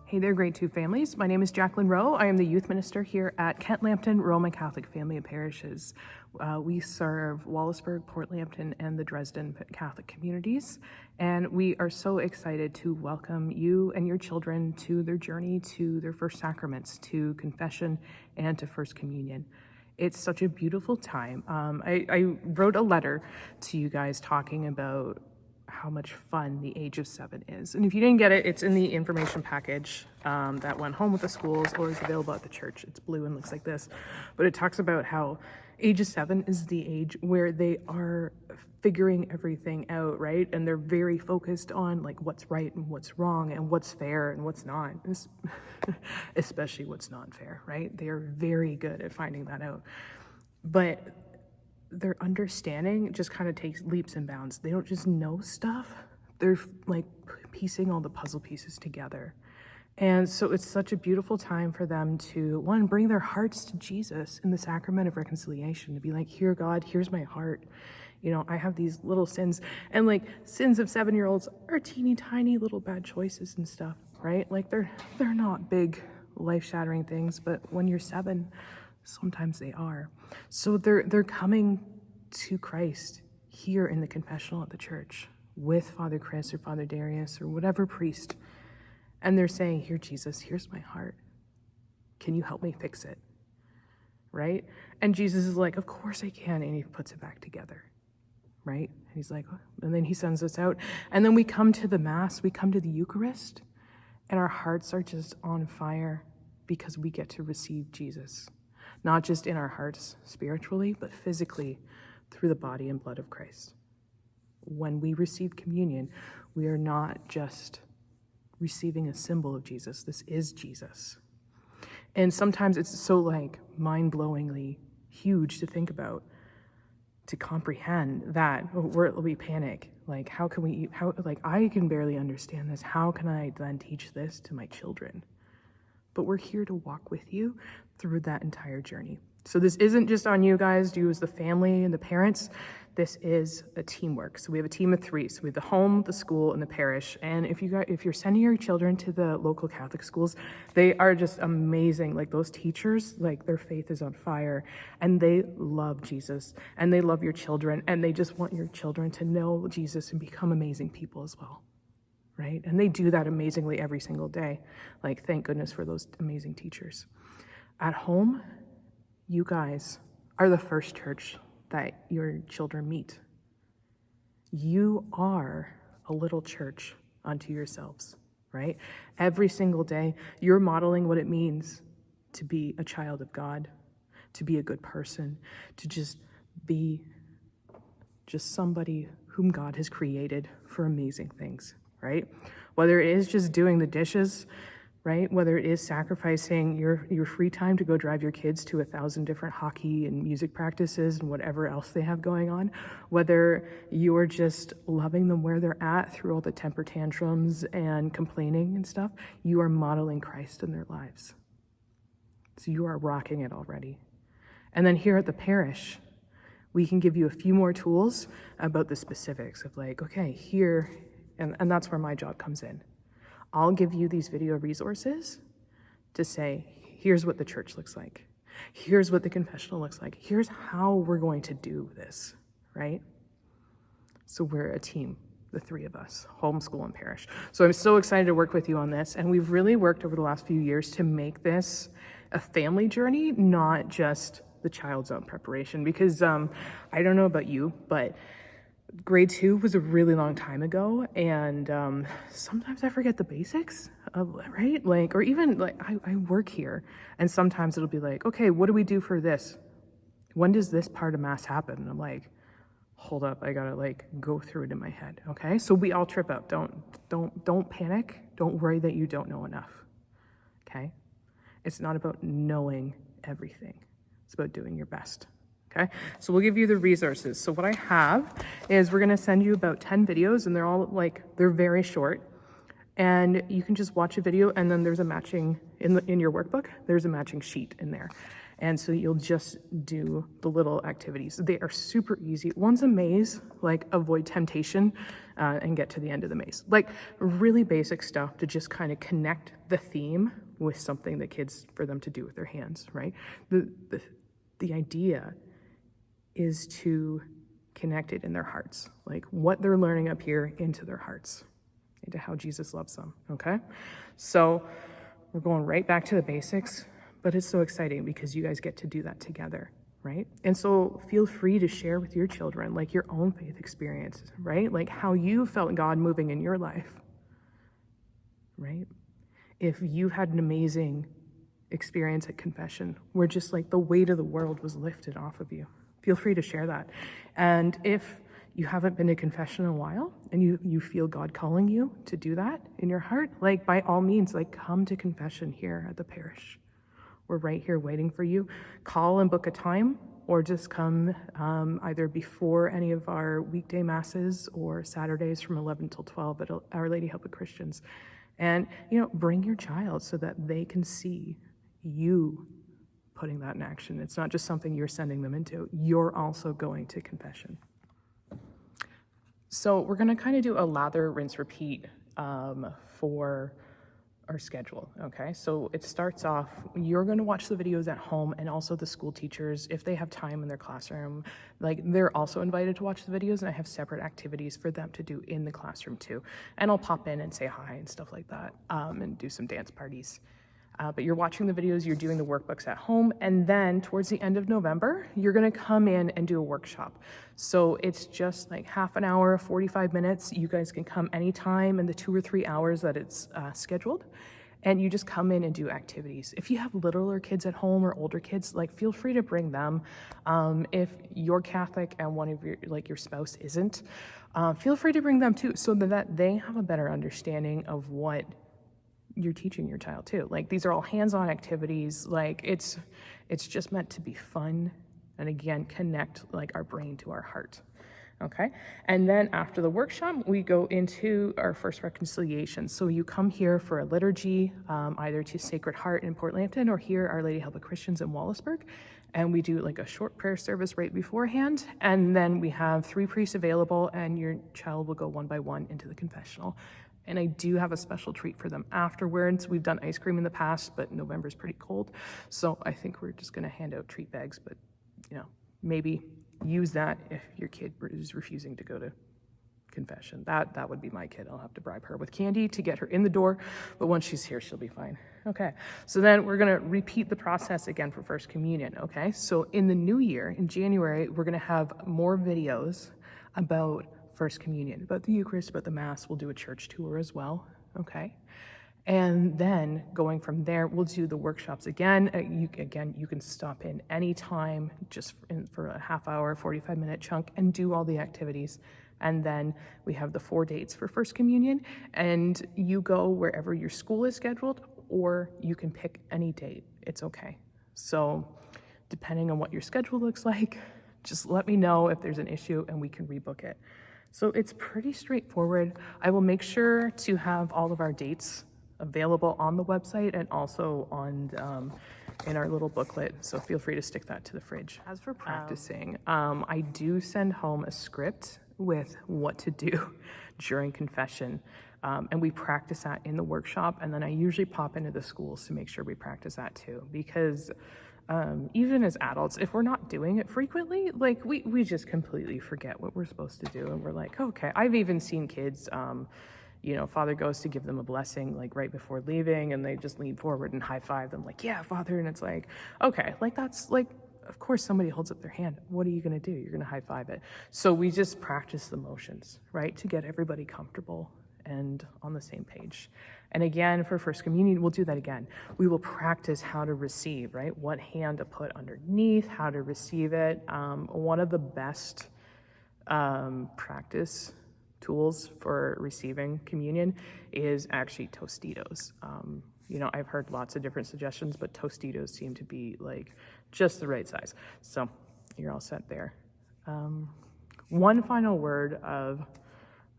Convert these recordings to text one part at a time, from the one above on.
Hey there, grade 2 families. My name is Jacqueline Rowe. I am the youth minister here at Kent Lambton Roman Catholic Family of Parishes. We serve Wallaceburg, Port Lambton, and the Dresden Catholic communities. And we are so excited to welcome you and your children to their journey to their first sacraments, to confession and to First Communion. It's such a beautiful time. I wrote a letter to you guys talking about how much fun the age of 7 is. And if you didn't get it, it's in the information package that went home with the schools or is available at the church. It's blue and looks like this. But it talks about how age of 7 is the age where they are figuring everything out, right? And they're very focused on like what's right and what's wrong and what's fair and what's not, especially what's not fair, right? They are very good at finding that out. But their understanding just kind of takes leaps and bounds. They don't just know stuff. They're like piecing all the puzzle pieces together. And so it's such a beautiful time for them to, one, bring their hearts to Jesus in the Sacrament of Reconciliation, to be like, here, God, here's my heart. You know, I have these little sins. And like sins of 7-year-olds are teeny tiny little bad choices and stuff, right? Like they're not big life-shattering things, but when you're 7, sometimes they are. So they're coming to Christ here in the confessional at the church with Father Chris or Father Darius or whatever priest. And they're saying, here, Jesus, here's my heart. Can you help me fix it? Right? And Jesus is like, of course I can. And he puts it back together. Right? And he's like, and then he sends us out. And then we come to the Mass, we come to the Eucharist, and our hearts are just on fire because we get to receive Jesus. Not just in our hearts spiritually, but physically through the body and blood of Christ. When we receive communion, we are not just receiving a symbol of Jesus. This is Jesus. And sometimes it's so like mind-blowingly huge to think about, to comprehend that we panic. Like, how can we, like, I can barely understand this. How can I then teach this to my children? But we're here to walk with you through that entire journey. So this isn't just on you guys, you as the family and the parents. This is a teamwork. So we have a team of 3. So we have the home, the school, and the parish. And if you're sending your children to the local Catholic schools, they are just amazing. Like those teachers, like their faith is on fire, and they love Jesus, and they love your children, and they just want your children to know Jesus and become amazing people as well. Right? And they do that amazingly every single day. Like, thank goodness for those amazing teachers. At home, you guys are the first church that your children meet. You are a little church unto yourselves, right? Every single day, you're modeling what it means to be a child of God, to be a good person, to just be just somebody whom God has created for amazing things. Right? Whether it is just doing the dishes, right? Whether it is sacrificing your free time to go drive your kids to 1,000 different hockey and music practices and whatever else they have going on, whether you're just loving them where they're at through all the temper tantrums and complaining and stuff, you are modeling Christ in their lives. So you are rocking it already. And then here at the parish, we can give you a few more tools about the specifics of like, okay, here. And that's where my job comes in. I'll give you these video resources to say, here's what the church looks like. Here's what the confessional looks like. Here's how we're going to do this, right? So we're a team, the 3 of us, homeschool and parish. So I'm so excited to work with you on this. And we've really worked over the last few years to make this a family journey, not just the child's own preparation. Because I don't know about you, but grade 2 was a really long time ago, and sometimes I forget the basics of, right? Like, or even like I work here, and sometimes it'll be like, okay, what do we do for this? When does this part of Mass happen? And I'm like, hold up, I gotta like go through it in my head. Okay, so we all trip up. Don't panic. Don't worry that you don't know enough. Okay, it's not about knowing everything. It's about doing your best. Okay, so we'll give you the resources. So what I have is we're going to send you about 10 videos, and they're all like, they're very short, and you can just watch a video, and then there's a matching in your workbook, there's a matching sheet in there. And so you'll just do the little activities. They are super easy. One's a maze, like avoid temptation and get to the end of the maze. Like really basic stuff to just kind of connect the theme with something that kids, for them to do with their hands, right? The idea is to connect it in their hearts, like what they're learning up here into their hearts, into how Jesus loves them, okay? So we're going right back to the basics, but it's so exciting because you guys get to do that together, right? And so feel free to share with your children, like your own faith experience, right? Like how you felt God moving in your life, right? If you had an amazing experience at confession where just like the weight of the world was lifted off of you, feel free to share that. And if you haven't been to confession in a while and you feel God calling you to do that in your heart, like by all means, like come to confession here at the parish. We're right here waiting for you. Call and book a time, or just come either before any of our weekday masses or Saturdays from 11 till 12 at Our Lady Help of Christians. And, bring your child so that they can see you putting that in action. It's not just something you're sending them into. You're also going to confession. So we're going to kind of do a lather, rinse, repeat for our schedule, okay? So it starts off, you're going to watch the videos at home, and also the school teachers, if they have time in their classroom, like they're also invited to watch the videos, and I have separate activities for them to do in the classroom too. And I'll pop in and say hi and stuff like that, and do some dance parties. But you're watching the videos, you're doing the workbooks at home, and then towards the end of November, you're gonna come in and do a workshop. So it's just like half an hour, 45 minutes. You guys can come anytime in the 2 or 3 hours that it's scheduled, and you just come in and do activities. If you have littler kids at home or older kids, like feel free to bring them. If you're Catholic and one of your spouse isn't, feel free to bring them too, so that they have a better understanding of what you're teaching your child too. Like these are all hands-on activities. Like it's just meant to be fun, and again, connect like our brain to our heart. Okay, and then after the workshop, we go into our First Reconciliation. So you come here for a liturgy, either to Sacred Heart in Port Lambton or here Our Lady Help of Christians in Wallaceburg, and we do like a short prayer service right beforehand, and then we have 3 priests available, and your child will go one by one into the confessional. And I do have a special treat for them afterwards. We've done ice cream in the past, but November's pretty cold. So I think we're just gonna hand out treat bags, but maybe use that if your kid is refusing to go to confession. That would be my kid. I'll have to bribe her with candy to get her in the door, but once she's here, she'll be fine. Okay, so then we're gonna repeat the process again for First Communion, okay? So in the new year, in January, we're gonna have more videos about First Communion, about the Eucharist, about the Mass. We'll do a church tour as well, okay? And then going from there, we'll do the workshops again. You can stop in anytime, just for a half hour, 45-minute chunk, and do all the activities. And then we have the 4 dates for First Communion, and you go wherever your school is scheduled, or you can pick any date. It's okay. So depending on what your schedule looks like, just let me know if there's an issue and we can rebook it. So it's pretty straightforward. I will make sure to have all of our dates available on the website and also on in our little booklet, so feel free to stick that to the fridge. As for practicing, I do send home a script with what to do during confession, and we practice that in the workshop, and then I usually pop into the schools to make sure we practice that too, because even as adults, if we're not doing it frequently, like we just completely forget what we're supposed to do, and we're like, okay. I've even seen kids, Father goes to give them a blessing like right before leaving, and they just lean forward and high five them like, yeah, Father, and it's like, okay, like that's like, of course somebody holds up their hand. What are you gonna do? You're gonna high five it. So we just practice the motions, right, to get everybody comfortable and on the same page. And again, for First Communion, we'll do that again. We will practice how to receive, right? What hand to put underneath, how to receive it. One of the best practice tools for receiving communion is actually Tostitos. I've heard lots of different suggestions, but Tostitos seem to be like just the right size. So you're all set there. One final word of,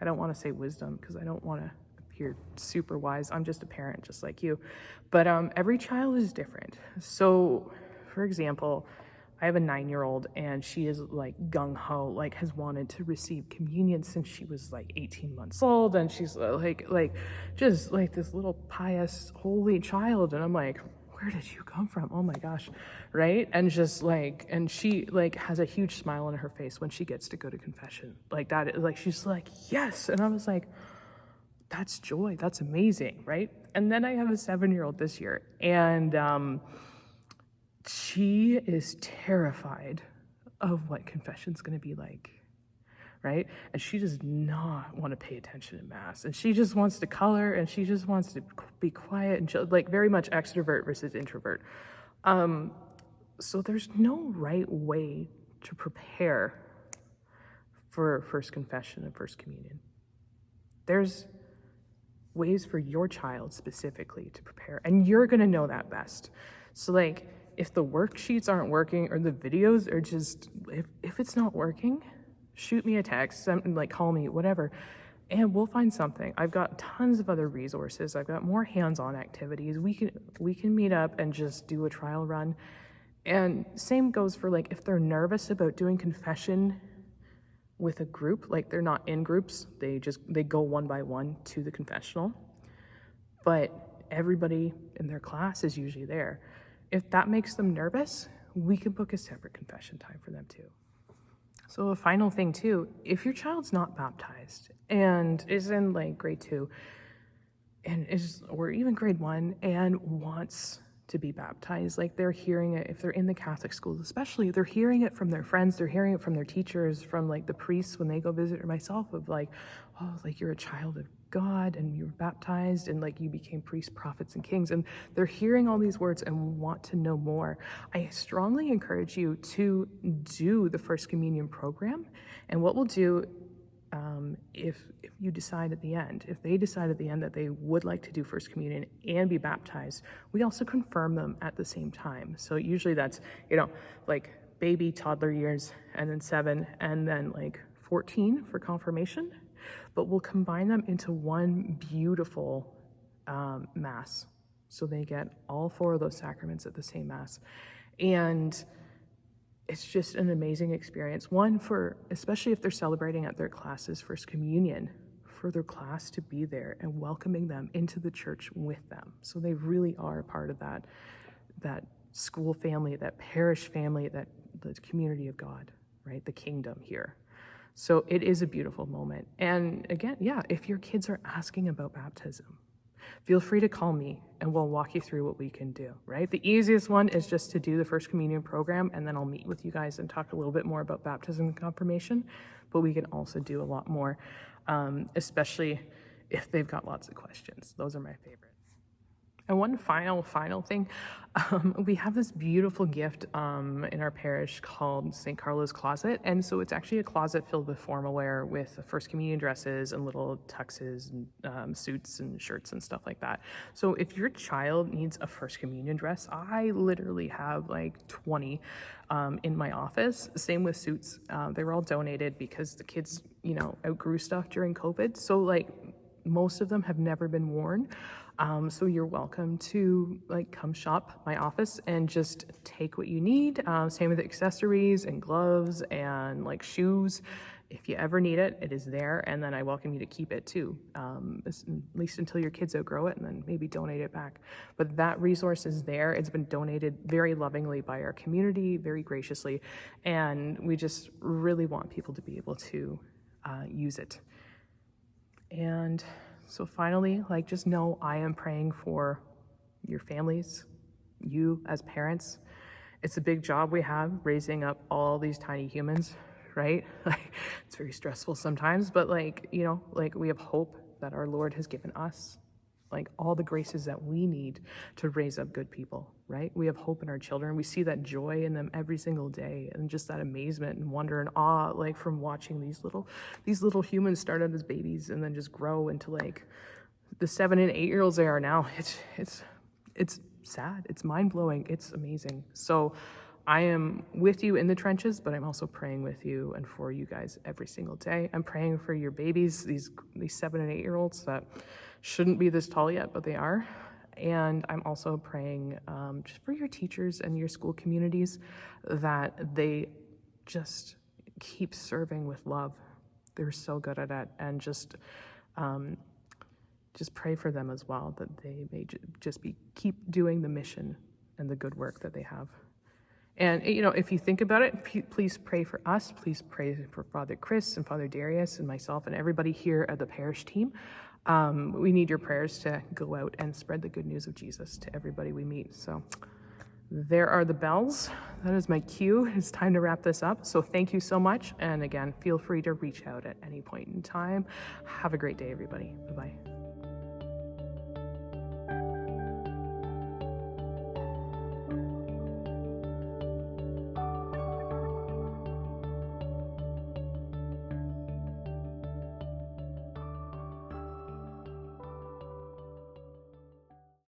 I don't want to say wisdom because I don't want to appear super wise. I'm just a parent just like you. But every child is different. So for example, I have a 9-year-old and she is like gung-ho, like has wanted to receive communion since she was like 18 months old, and she's just like this little pious holy child, and I'm like, where did you come from? Oh my gosh, right? And just like, and she like has a huge smile on her face when she gets to go to confession, like that, like she's like, yes. And I was like, that's joy, that's amazing, right? And then I have a 7-year-old this year, and she is terrified of what confession's going to be like, right? And she does not want to pay attention in Mass, and she just wants to color, and she just wants to be quiet and chill, like very much extrovert versus introvert. So there's no right way to prepare for First Confession and First Communion. There's ways for your child specifically to prepare, and you're going to know that best. So like, if the worksheets aren't working or the videos are just, if it's not working, shoot me a text, like call me, whatever, and we'll find something. I've got tons of other resources. I've got more hands-on activities. We can meet up and just do a trial run. And same goes for like, if they're nervous about doing confession with a group, like they're not in groups, they go one by one to the confessional, but everybody in their class is usually there. If that makes them nervous, we can book a separate confession time for them too. So a final thing too, if your child's not baptized and is in like grade 2 and or even grade 1 and wants to be baptized, like they're hearing it, if they're in the Catholic schools especially, they're hearing it from their friends, they're hearing it from their teachers, from like the priests when they go visit, or myself, of like, oh, like you're a child of God and you were baptized and like you became priests, prophets, and kings, and they're hearing all these words and want to know more. I strongly encourage you to do the First Communion program. And what we'll do, if you decide at the end, if they decide at the end that they would like to do First Communion and be baptized, we also confirm them at the same time. So usually that's, like baby, toddler years, and then 7, and then like 14 for confirmation. But we'll combine them into one beautiful Mass. So they get all 4 of those sacraments at the same Mass. And it's just an amazing experience. One, for, especially if they're celebrating at their class's First Communion, for their class to be there and welcoming them into the church with them. So they really are a part of that school family, that parish family, that the community of God, right? The kingdom here. So it is a beautiful moment. And again, if your kids are asking about baptism, feel free to call me and we'll walk you through what we can do, right? The easiest one is just to do the First Communion program, and then I'll meet with you guys and talk a little bit more about baptism and confirmation, but we can also do a lot more, especially if they've got lots of questions. Those are my favorite. And one final thing, we have this beautiful gift in our parish called St. Carlo's Closet. And so it's actually a closet filled with formal wear, with First Communion dresses and little tuxes and suits and shirts and stuff like that. So if your child needs a First Communion dress, I literally have like 20 in my office. Same with suits. They were all donated because the kids, outgrew stuff during COVID. So like most of them have never been worn. So you're welcome to like come shop my office and just take what you need. Same with accessories and gloves and like shoes. If you ever need it, it is there. And then I welcome you to keep it too, at least until your kids outgrow it, and then maybe donate it back. But that resource is there. It's been donated very lovingly by our community, very graciously. And we just really want people to be able to use it. And so finally, like, just know I am praying for your families, you as parents. It's a big job we have, raising up all these tiny humans, right? Like, it's very stressful sometimes, but we have hope that our Lord has given us, like all the graces that we need to raise up good people, right? We have hope in our children. We see that joy in them every single day, and just that amazement and wonder and awe, like from watching these little humans start out as babies and then just grow into like the 7 and 8-year-olds they are now. It's sad. It's mind-blowing. It's amazing. So I am with you in the trenches, but I'm also praying with you and for you guys every single day. I'm praying for your babies, these 7 and 8-year-olds that shouldn't be this tall yet, but they are. And I'm also praying just for your teachers and your school communities, that they just keep serving with love. They're so good at it, and just pray for them as well, that they may keep doing the mission and the good work that they have. And, if you think about it, please pray for us. Please pray for Father Chris and Father Darius and myself and everybody here at the parish team. We need your prayers to go out and spread the good news of Jesus to everybody we meet. So there are the bells. That is my cue. It's time to wrap this up. So thank you so much. And again, feel free to reach out at any point in time. Have a great day, everybody. Bye-bye.